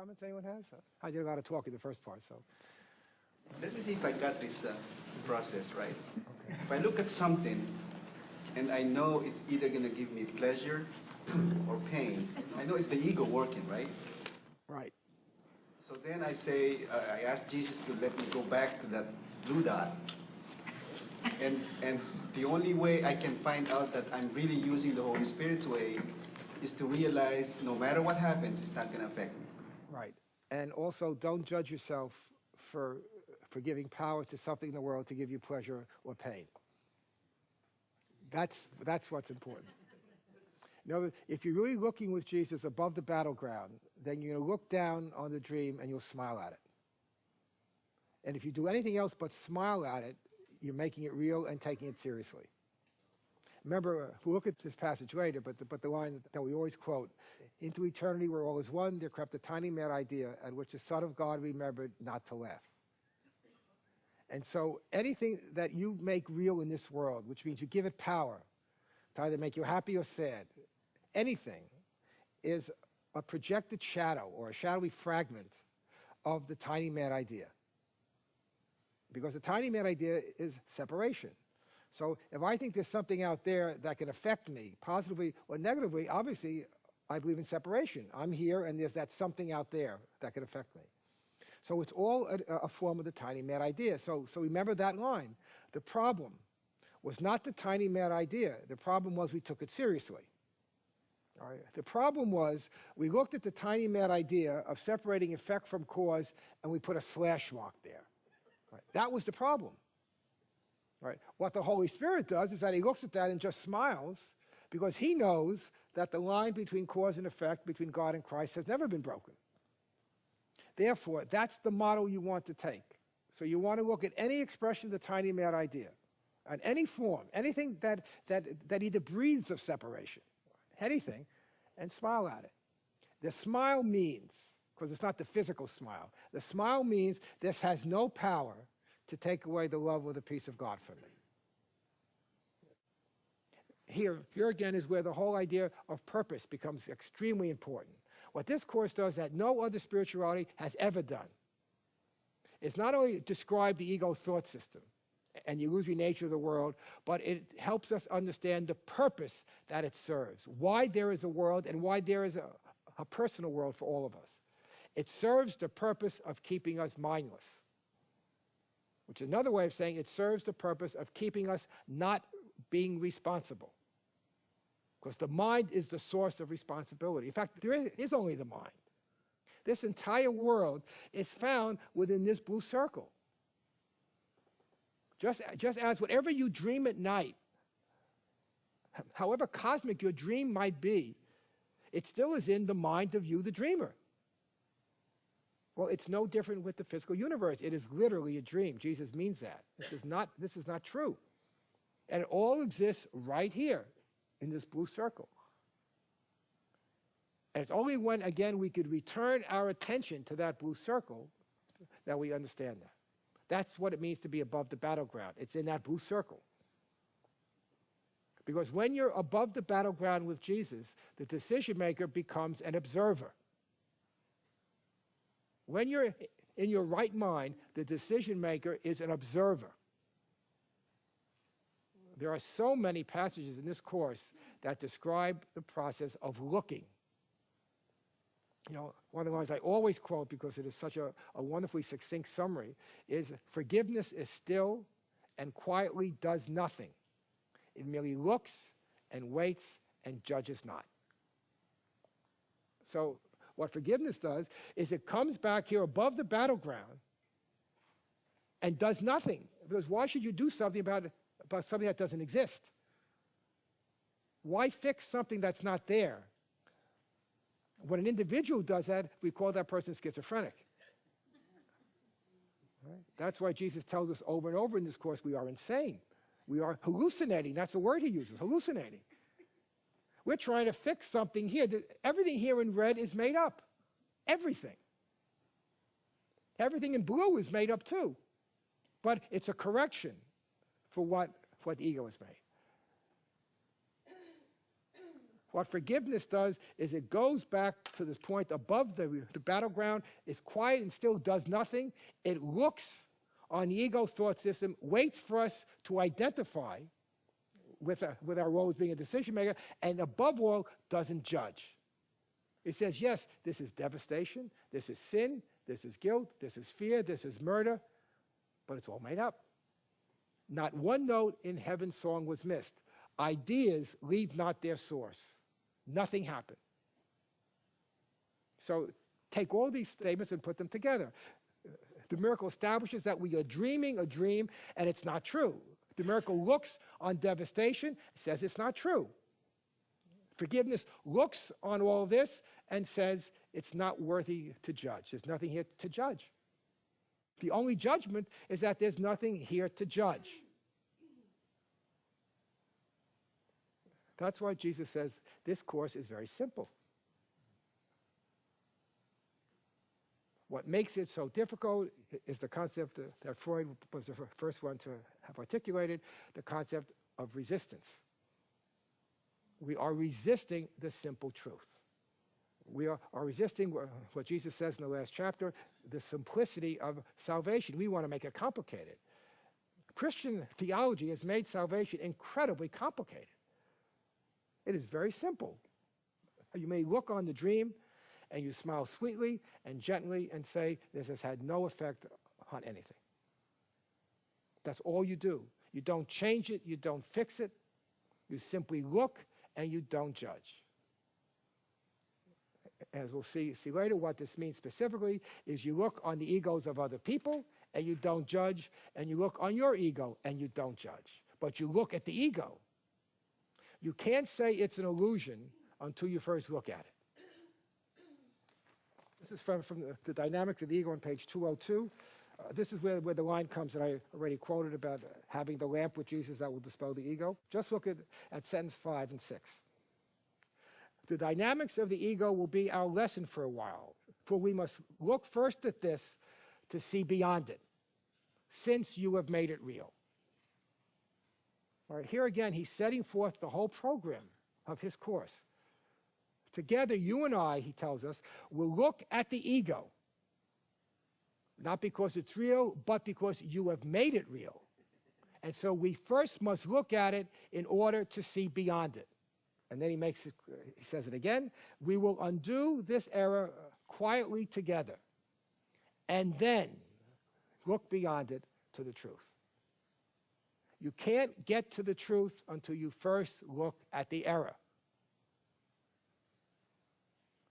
comments anyone has? I did a lot of talking the first part, so. Let me see if I got this process right. Okay. If I look at something and I know it's either going to give me pleasure or pain, I know it's the ego working, right? Right. So then I say, I ask Jesus to let me go back to that blue dot. And the only way I can find out that I'm really using the Holy Spirit's way is to realize no matter what happens, it's not going to affect me. Right. And also, don't judge yourself for giving power to something in the world to give you pleasure or pain. That's what's important. You know, if you're really looking with Jesus above the battleground, then you're going to look down on the dream and you'll smile at it. And if you do anything else but smile at it, you're making it real and taking it seriously. Remember, we'll look at this passage later, but the line that we always quote, into eternity where all is one, there crept a tiny mad idea at which the Son of God remembered not to laugh. And so anything that you make real in this world, which means you give it power to either make you happy or sad, anything is a projected shadow or a shadowy fragment of the tiny mad idea. Because the tiny mad idea is separation. So if I think there's something out there that can affect me positively or negatively, obviously I believe in separation. I'm here and there's that something out there that can affect me. So it's all a form of the tiny mad idea. So remember that line. The problem was not the tiny mad idea. The problem was we took it seriously. All right? The problem was we looked at the tiny mad idea of separating effect from cause and we put a slash mark there. Right? That was the problem. Right? What the Holy Spirit does is that he looks at that and just smiles because he knows that the line between cause and effect, between God and Christ, has never been broken. Therefore, that's the model you want to take. So you want to look at any expression of the tiny mad idea, on any form, anything that either breathes of separation, anything, and smile at it. The smile means, because it's not the physical smile, the smile means this has no power to take away the love or the peace of God from me. Here again is where the whole idea of purpose becomes extremely important. What this course does that no other spirituality has ever done is not only describe the ego thought system and the illusory nature of the world, but it helps us understand the purpose that it serves, why there is a world and why there is a personal world for all of us. It serves the purpose of keeping us mindless, which is another way of saying it serves the purpose of keeping us not being responsible. Because the mind is the source of responsibility. In fact, there is only the mind. This entire world is found within this blue circle. Just as whatever you dream at night, however cosmic your dream might be, it still is in the mind of you, the dreamer. Well, it's no different with the physical universe. It is literally a dream. Jesus means that. This is not true. And it all exists right here in this blue circle. And it's only when, again, we could return our attention to that blue circle that we understand that. That's what it means to be above the battleground. It's in that blue circle. Because when you're above the battleground with Jesus, the decision maker becomes an observer. When you're in your right mind, the decision maker is an observer. There are so many passages in this course that describe the process of looking. You know, one of the ones I always quote because it is such a wonderfully succinct summary is, forgiveness is still and quietly does nothing. It merely looks and waits and judges not. So what forgiveness does is it comes back here above the battleground and does nothing. Because why should you do something about something that doesn't exist? Why fix something that's not there? When an individual does that, we call that person schizophrenic. Right? That's why Jesus tells us over and over in this course we are insane. We are hallucinating. That's the word he uses, hallucinating. We're trying to fix something here. Everything here in red is made up. Everything. Everything in blue is made up too. But it's a correction for what the ego has made. What forgiveness does is it goes back to this point above the battleground, is quiet and still, does nothing. It looks on the ego thought system, waits for us to identify with our role as being a decision maker, and above all, doesn't judge. It says, yes, this is devastation, this is sin, this is guilt, this is fear, this is murder, but it's all made up. Not one note in heaven's song was missed. Ideas leave not their source. Nothing happened. So take all these statements and put them together. The miracle establishes that we are dreaming a dream and it's not true. The miracle looks on devastation, says it's not true. Forgiveness looks on all this and says it's not worthy to judge. There's nothing here to judge. The only judgment is that there's nothing here to judge. That's why Jesus says this course is very simple. What makes it so difficult is the concept that Freud was the first one to have articulated, the concept of resistance. We are resisting the simple truth. We are resisting what Jesus says in the last chapter, the simplicity of salvation. We want to make it complicated. Christian theology has made salvation incredibly complicated. It is very simple. You may look on the dream and you smile sweetly and gently and say, this has had no effect on anything. That's all you do. You don't change it, you don't fix it. You simply look and you don't judge. As we'll see later, what this means specifically is you look on the egos of other people and you don't judge, and you look on your ego and you don't judge. But you look at the ego. You can't say it's an illusion until you first look at it. This is from the Dynamics of the Ego on page 202. This is where the line comes that I already quoted about having the lamp with Jesus that will dispel the ego. Just look at sentence 5 and 6. The dynamics of the ego will be our lesson for a while, for we must look first at this to see beyond it, since you have made it real. All right, here again, he's setting forth the whole program of his course. Together, you and I, he tells us, will look at the ego, not because it's real, but because you have made it real. And so we first must look at it in order to see beyond it. And then he says it again, we will undo this error quietly together, and then look beyond it to the truth. You can't get to the truth until you first look at the error.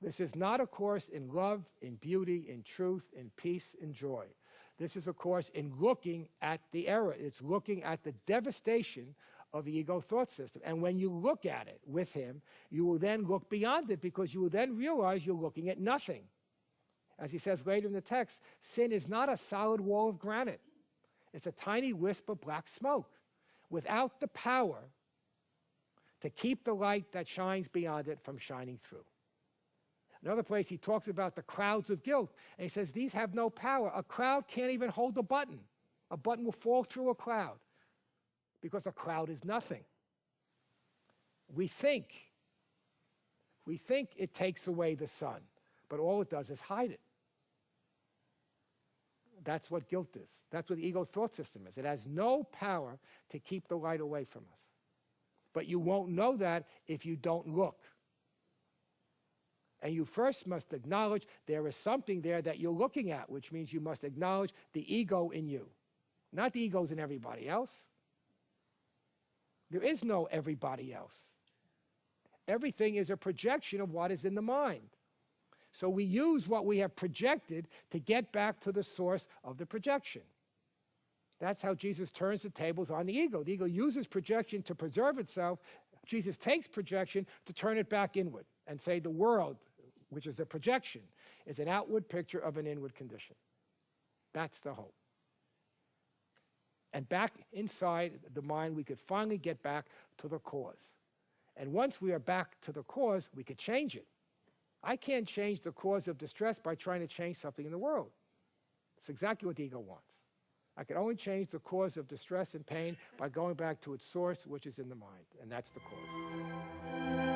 This is not a course in love, in beauty, in truth, in peace, in joy. This is a course in looking at the error. It's looking at the devastation of the ego thought system. And when you look at it with him, you will then look beyond it, because you will then realize you're looking at nothing. As he says later in the text, sin is not a solid wall of granite. It's a tiny wisp of black smoke without the power to keep the light that shines beyond it from shining through. Another place he talks about the clouds of guilt, and he says these have no power. A cloud can't even hold a button. A button will fall through a cloud because a cloud is nothing. We think it takes away the sun, but all it does is hide it. That's what guilt is. That's what the ego thought system is. It has no power to keep the light away from us. But you won't know that if you don't look. And you first must acknowledge there is something there that you're looking at, which means you must acknowledge the ego in you, not the egos in everybody else. There is no everybody else. Everything is a projection of what is in the mind. So we use what we have projected to get back to the source of the projection. That's how Jesus turns the tables on the ego. The ego uses projection to preserve itself. Jesus takes projection to turn it back inward and say the world, which is the projection, is an outward picture of an inward condition. That's the hope. And back inside the mind, we could finally get back to the cause. And once we are back to the cause, we could change it. I can't change the cause of distress by trying to change something in the world. It's exactly what the ego wants. I can only change the cause of distress and pain by going back to its source, which is in the mind, and that's the cause.